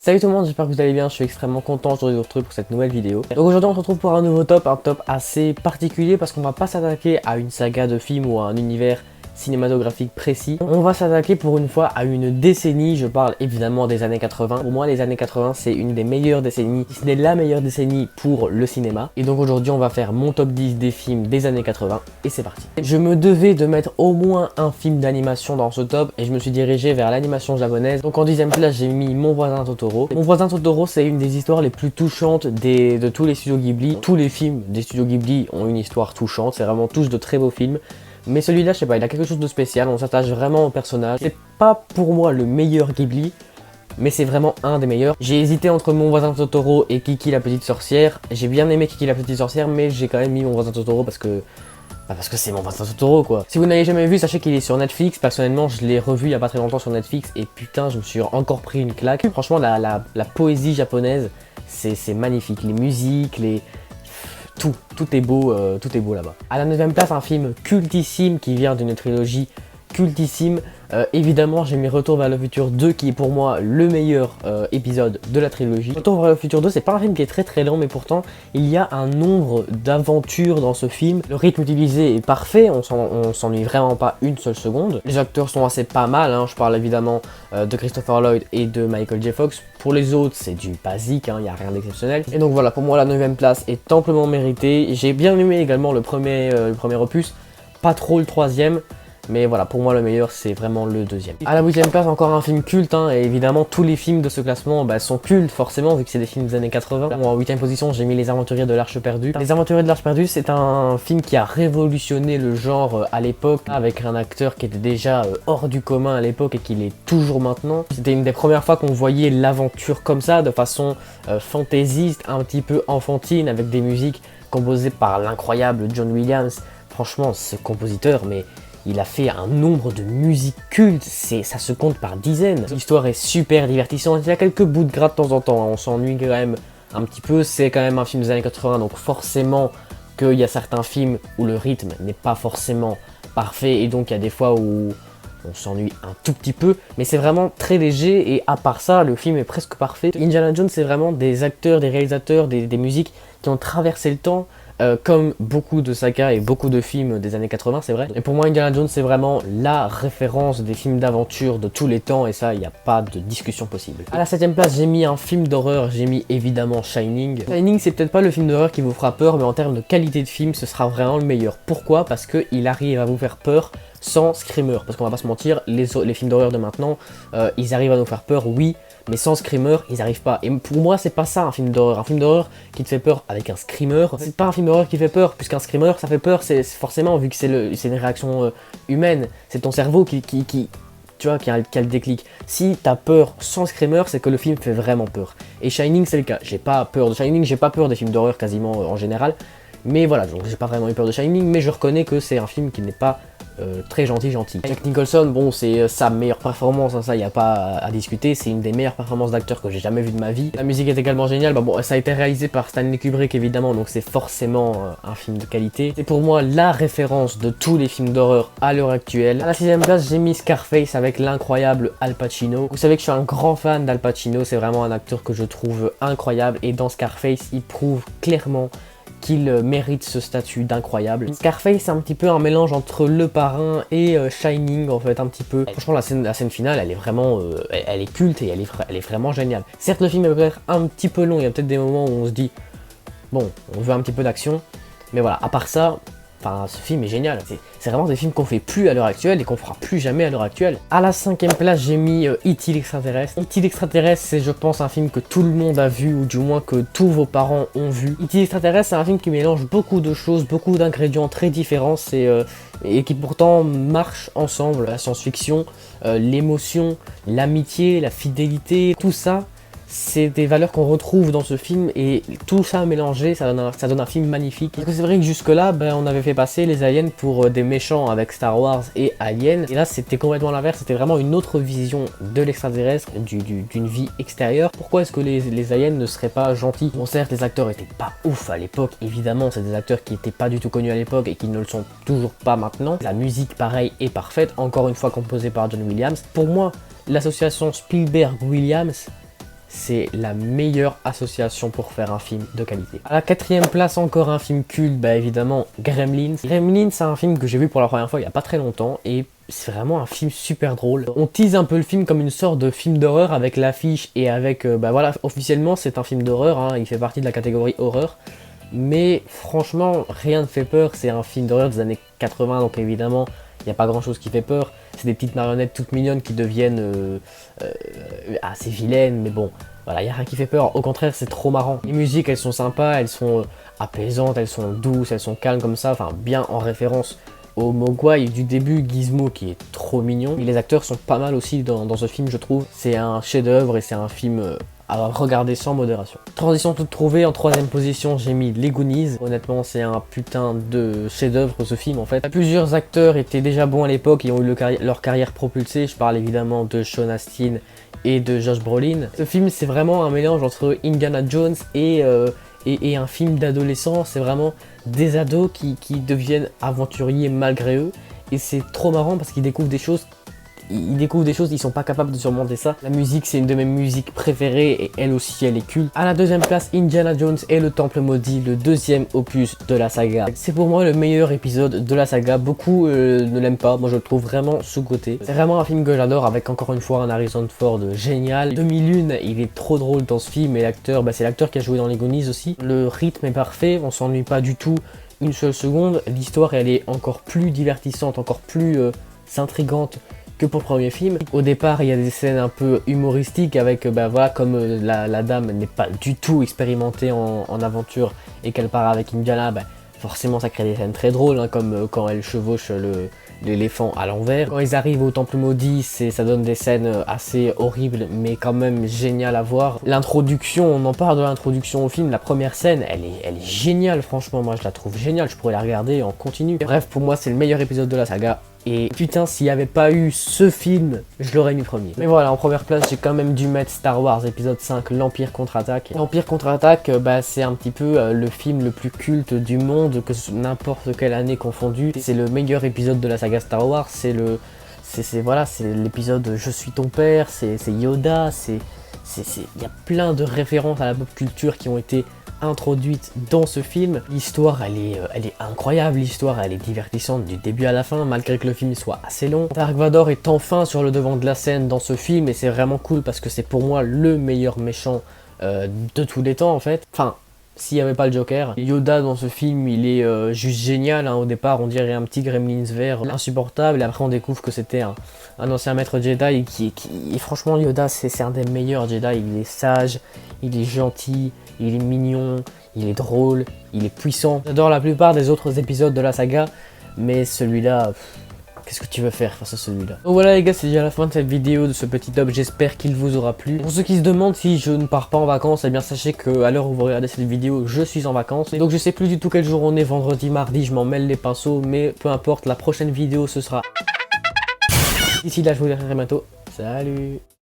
Salut tout le monde, j'espère que vous allez bien, je suis extrêmement content de vous retrouver pour cette nouvelle vidéo. Donc aujourd'hui on se retrouve pour un nouveau top, un top assez particulier parce qu'on va pas s'attaquer à une saga de films ou à un univers cinématographique précis. On va s'attaquer pour une fois à une décennie, je parle évidemment des années 80. Pour moi les années 80 c'est une des meilleures décennies, si ce n'est la meilleure décennie pour le cinéma. Et donc aujourd'hui on va faire mon top 10 des films des années 80 et c'est parti. Je me devais de mettre au moins un film d'animation dans ce top et je me suis dirigé vers l'animation japonaise. Donc en 10ème place j'ai mis Mon voisin Totoro. Mon voisin Totoro c'est une des histoires les plus touchantes de tous les studios Ghibli. Tous les films des studios Ghibli ont une histoire touchante, c'est vraiment tous de très beaux films. Mais celui-là, je sais pas, il a quelque chose de spécial, on s'attache vraiment au personnage. C'est pas pour moi le meilleur Ghibli, mais c'est vraiment un des meilleurs. J'ai hésité entre Mon voisin Totoro et Kiki la petite sorcière. J'ai bien aimé Kiki la petite sorcière, mais j'ai quand même mis Mon voisin Totoro parce que c'est Mon voisin Totoro quoi. Si vous n'avez jamais vu, sachez qu'il est sur Netflix. Personnellement, je l'ai revu il y a pas très longtemps sur Netflix et putain, je me suis encore pris une claque. Franchement, la poésie japonaise, c'est magnifique. Les musiques, tout est beau là-bas. À la 9ème place, un film cultissime qui vient d'une trilogie cultissime. Évidemment, j'ai mis Retour vers le futur 2 qui est pour moi le meilleur épisode de la trilogie. Retour vers le futur 2, c'est pas un film qui est très long, mais pourtant il y a un nombre d'aventures dans ce film. Le rythme utilisé est parfait, on s'ennuie vraiment pas une seule seconde. Les acteurs sont assez pas mal, hein. Je parle évidemment de Christopher Lloyd et de Michael J. Fox. Pour les autres, c'est du basique, il n'y a rien d'exceptionnel. Et donc voilà, pour moi la 9ème place est amplement méritée. J'ai bien aimé également le premier opus, pas trop le troisième. Mais voilà, pour moi le meilleur c'est vraiment le deuxième. À la 8ème place, encore un film culte, hein, et évidemment tous les films de ce classement sont cultes forcément vu que c'est des films des années 80. Moi, en 8ème position j'ai mis Les Aventuriers de l'Arche Perdue. Les Aventuriers de l'Arche Perdue c'est un film qui a révolutionné le genre à l'époque avec un acteur qui était déjà hors du commun à l'époque et qui l'est toujours maintenant. C'était une des premières fois qu'on voyait l'aventure comme ça, de façon fantaisiste, un petit peu enfantine, avec des musiques composées par l'incroyable John Williams. Franchement, ce compositeur, mais il a fait un nombre de musiques cultes, ça se compte par dizaines. L'histoire est super divertissante, il y a quelques bouts de gras de temps en temps, hein. On s'ennuie quand même un petit peu, c'est quand même un film des années 80, donc forcément qu'il y a certains films où le rythme n'est pas forcément parfait, et donc il y a des fois où on s'ennuie un tout petit peu, mais c'est vraiment très léger, et à part ça, le film est presque parfait. Indiana Jones, c'est vraiment des acteurs, des réalisateurs, des musiques qui ont traversé le temps, comme beaucoup de sagas et beaucoup de films des années 80, c'est vrai. Et pour moi, Indiana Jones, c'est vraiment la référence des films d'aventure de tous les temps, et ça, il n'y a pas de discussion possible. À la 7ème place, j'ai mis un film d'horreur, j'ai mis évidemment Shining. Shining, c'est peut-être pas le film d'horreur qui vous fera peur, mais en termes de qualité de film, ce sera vraiment le meilleur. Pourquoi? Parce qu'il arrive à vous faire peur sans screamer. Parce qu'on va pas se mentir, les films d'horreur de maintenant, ils arrivent à nous faire peur, oui, mais sans screamer, ils arrivent pas. Et pour moi, c'est pas ça un film d'horreur. Un film d'horreur qui te fait peur avec un screamer, c'est pas un film d'horreur qui fait peur, puisqu'un screamer, ça fait peur, c'est forcément, vu que c'est une réaction humaine, c'est ton cerveau qui a le déclic. Si t'as peur sans screamer, c'est que le film fait vraiment peur. Et Shining, c'est le cas. J'ai pas peur de Shining, j'ai pas peur des films d'horreur quasiment en général. Mais voilà, donc j'ai pas vraiment eu peur de Shining, mais je reconnais que c'est un film qui n'est pas très gentil. Jack Nicholson, bon, c'est sa meilleure performance, hein, ça y a pas à discuter, c'est une des meilleures performances d'acteur que j'ai jamais vu de ma vie. La musique est également géniale, bon, ça a été réalisé par Stanley Kubrick évidemment, donc c'est forcément un film de qualité. C'est pour moi la référence de tous les films d'horreur à l'heure actuelle. À la 6ème place, j'ai mis Scarface avec l'incroyable Al Pacino. Vous savez que je suis un grand fan d'Al Pacino, c'est vraiment un acteur que je trouve incroyable, et dans Scarface, il prouve clairement qu'il mérite ce statut d'incroyable. Scarface, c'est un petit peu un mélange entre Le Parrain et Shining, en fait, un petit peu. Franchement, la scène finale, elle est vraiment, elle est culte et elle est vraiment géniale. Certes, le film est peut-être un petit peu long, il y a peut-être des moments où on se dit, bon, on veut un petit peu d'action, mais voilà, à part ça, enfin, ce film est génial. C'est vraiment des films qu'on fait plus à l'heure actuelle et qu'on fera plus jamais à l'heure actuelle. À la 5ème place, j'ai mis E.T. l'extraterrestre. E.T. l'extraterrestre, c'est je pense un film que tout le monde a vu, ou du moins que tous vos parents ont vu. E.T. l'extraterrestre, c'est un film qui mélange beaucoup de choses, beaucoup d'ingrédients très différents, et qui pourtant marchent ensemble. La science-fiction, l'émotion, l'amitié, la fidélité, tout ça, c'est des valeurs qu'on retrouve dans ce film, et tout ça mélangé, ça donne un film magnifique. Parce que c'est vrai que jusque là, on avait fait passer les aliens pour des méchants avec Star Wars et Alien, et là c'était complètement l'inverse, c'était vraiment une autre vision de l'extraterrestre, d'une vie extérieure. Pourquoi est-ce que les aliens ne seraient pas gentils? Bon, certes, les acteurs étaient pas ouf à l'époque, évidemment, c'est des acteurs qui étaient pas du tout connus à l'époque et qui ne le sont toujours pas maintenant. La musique, pareil, est parfaite, encore une fois composée par John Williams. Pour moi, l'association Spielberg-Williams c'est la meilleure association pour faire un film de qualité. À la 4e place, encore un film culte, bah évidemment Gremlins. Gremlins, c'est un film que j'ai vu pour la première fois il n'y a pas très longtemps et c'est vraiment un film super drôle. On tease un peu le film comme une sorte de film d'horreur avec l'affiche et avec, bah voilà, officiellement c'est un film d'horreur, hein, il fait partie de la catégorie horreur. Mais franchement, rien ne fait peur, c'est un film d'horreur des années 80, donc évidemment, il n'y a pas grand chose qui fait peur. C'est des petites marionnettes toutes mignonnes qui deviennent assez vilaines, mais bon, voilà, il n'y a rien qui fait peur. Au contraire, c'est trop marrant. Les musiques, elles sont sympas, elles sont apaisantes, elles sont douces, elles sont calmes comme ça, enfin bien en référence au Mogwai du début, Gizmo qui est trop mignon. Et les acteurs sont pas mal aussi dans ce film, je trouve. C'est un chef-d'œuvre et c'est un film à regarder sans modération. Transition toute trouvée, en 3e position j'ai mis Les Goonies. Honnêtement c'est un putain de chef-d'œuvre ce film en fait. Plusieurs acteurs étaient déjà bons à l'époque et ont eu leur carrière propulsée. Je parle évidemment de Sean Astin et de Josh Brolin. Ce film c'est vraiment un mélange entre Indiana Jones et un film d'adolescent. C'est vraiment des ados qui deviennent aventuriers malgré eux. Et c'est trop marrant parce qu'ils découvrent des choses. Ils sont pas capables de surmonter ça. La musique, c'est une de mes musiques préférées et elle aussi, elle est culte. À la 2e place, Indiana Jones et le Temple Maudit, le 2e opus de la saga. C'est pour moi le meilleur épisode de la saga. Beaucoup ne l'aiment pas, moi je le trouve vraiment sous-coté. C'est vraiment un film que j'adore avec encore une fois un Harrison Ford génial. 2001, il est trop drôle dans ce film et l'acteur, bah, c'est l'acteur qui a joué dans Les Goonies aussi. Le rythme est parfait, on s'ennuie pas du tout une seule seconde. L'histoire, elle est encore plus divertissante, encore plus intrigante que pour le premier film. Au départ, il y a des scènes un peu humoristiques avec, bah voilà, comme la dame n'est pas du tout expérimentée en aventure et qu'elle part avec Indiana, bah, forcément ça crée des scènes très drôles, hein, comme quand elle chevauche l'éléphant à l'envers. Quand ils arrivent au Temple Maudit, ça donne des scènes assez horribles mais quand même géniales à voir. L'introduction, on en parle de l'introduction au film, la première scène, elle est géniale franchement, moi je la trouve géniale, je pourrais la regarder en continu. Bref, pour moi c'est le meilleur épisode de la saga. Et putain, s'il n'y avait pas eu ce film, je l'aurais mis premier. Mais voilà, en première place, j'ai quand même dû mettre Star Wars épisode 5, l'Empire contre-attaque. L'Empire contre-attaque, bah, c'est un petit peu le film le plus culte du monde, que n'importe quelle année confondue. C'est le meilleur épisode de la saga Star Wars, c'est l'épisode Je suis ton père, c'est Yoda, il y a plein de références à la pop culture qui ont été introduite dans ce film. L'histoire elle est incroyable, l'histoire elle est divertissante du début à la fin malgré que le film soit assez long. Dark Vador est enfin sur le devant de la scène dans ce film et c'est vraiment cool parce que c'est pour moi le meilleur méchant de tous les temps en fait. Enfin, s'il n'y avait pas le Joker. Yoda dans ce film il est juste génial, hein. Au départ on dirait un petit gremlins vert insupportable et après on découvre que c'était un ancien maître Jedi et franchement Yoda c'est un des meilleurs Jedi. Il est sage, il est gentil, il est mignon, il est drôle, il est puissant. J'adore la plupart des autres épisodes de la saga, mais celui-là, qu'est-ce que tu veux faire face à celui-là? Donc voilà les gars, c'est déjà la fin de cette vidéo, de ce petit top, j'espère qu'il vous aura plu. Pour ceux qui se demandent si je ne pars pas en vacances, eh bien sachez qu'à l'heure où vous regardez cette vidéo, je suis en vacances. Et donc je sais plus du tout quel jour on est, vendredi, mardi, je m'en mêle les pinceaux, mais peu importe, la prochaine vidéo ce sera... D'ici là, je vous dis à très bientôt, salut!